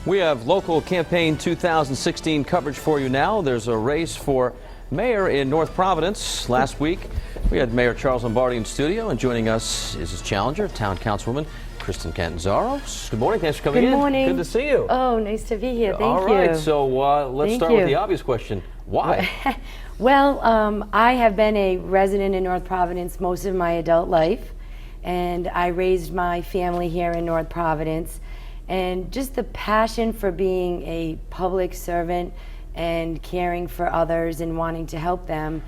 We have local campaign 2016 coverage for you now. There's a race for mayor in North Providence. Last week, we had Mayor Charles Lombardi in studio, and joining us is his challenger, Town Councilwoman Kristin Catanzaro. Good morning. Thanks for coming in. Good morning. Good to see you. Oh, nice to be here. Thank you. All right. So let's start with the obvious question. Why? Well, I have been a resident in North Providence most of my adult life, and I raised my family here in North Providence. And just the passion for being a public servant and caring for others and wanting to help them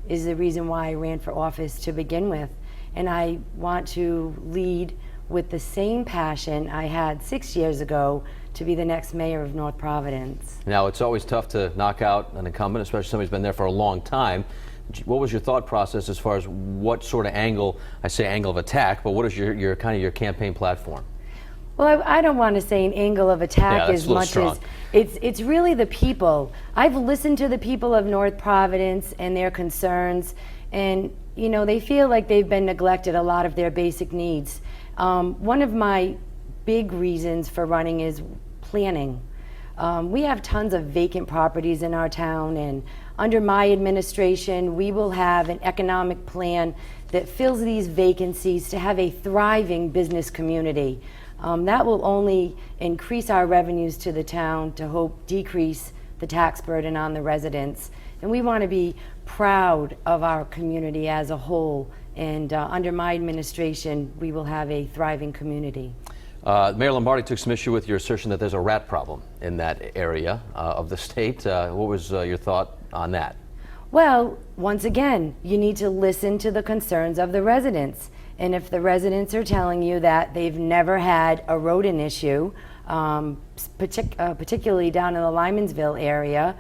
is the reason why I ran for office to begin with. And I want to lead with the same passion I had 6 years ago to be the next mayor of North Providence. Now, it's always tough to knock out an incumbent, especially somebody who's been there for a long time. What was your thought process as far as what sort of angle, I say angle of attack, but what is your kind of your campaign platform? Well, I don't want to say an angle of attack as much as it's really the people. I've listened to the people of North Providence and their concerns, and you know, they feel like they've been neglected a lot of their basic needs. One of my big reasons for running is planning. We have tons of vacant properties in our town, and under my administration, we will have an economic plan that fills these vacancies to have a thriving business community. That will only increase our revenues to the town to hope decrease the tax burden on the residents. And we want to be proud of our community as a whole. And under my administration, we will have a thriving community. Mayor Lombardi took some issue with your assertion that there's a rat problem in that area of the state. What was your thought on that? Well, once again, you need to listen to the concerns of the residents. And if the residents are telling you that they've never had a rodent issue, particularly down in the Lymansville area,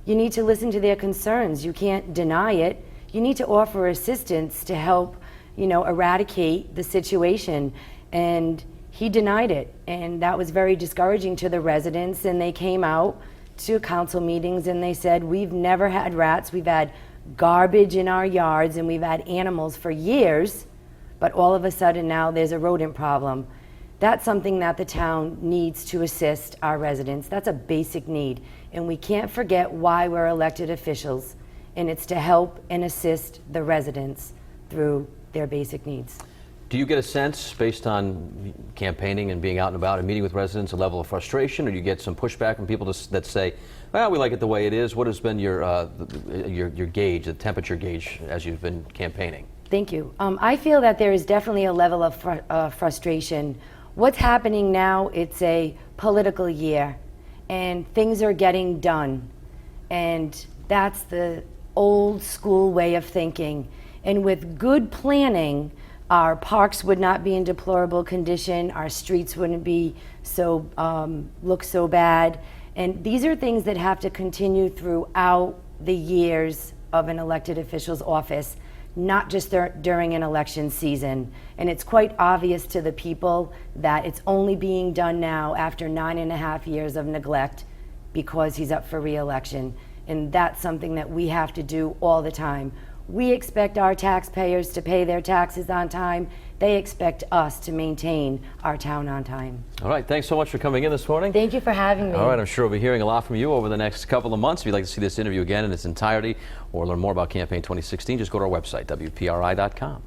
you need to listen to their concerns. You can't deny it. You need to offer assistance to help, you know, eradicate the situation. And he denied it, and that was very discouraging to the residents. And they came out to council meetings and they said, we've never had rats, we've had garbage in our yards, and we've had animals for years, but all of a sudden now there's a rodent problem. That's something that the town needs to assist our residents. That's a basic need, and we can't forget why we're elected officials, and it's to help and assist the residents through their basic needs. Do you get a sense, based on campaigning and being out and about and meeting with residents, a level of frustration, or do you get some pushback from people that say, well, we like it the way it is? What has been your gauge, the temperature gauge, as you've been campaigning? Thank you. I feel that there is definitely a level of frustration. What's happening now, it's a political year, and things are getting done. And that's the old school way of thinking. And with good planning, our parks would not be in deplorable condition, our streets wouldn't be so look so bad. And these are things that have to continue throughout the years of an elected official's office, not just during an election season. And it's quite obvious to the people that it's only being done now after 9.5 years of neglect because he's up for re-election. And that's something that we have to do all the time. We expect our taxpayers to pay their taxes on time. They expect us to maintain our town on time. All right, thanks so much for coming in this morning. Thank you for having me. All right, I'm sure we'll be hearing a lot from you over the next couple of months. If you'd like to see this interview again in its entirety or learn more about Campaign 2016, just go to our website, WPRI.com.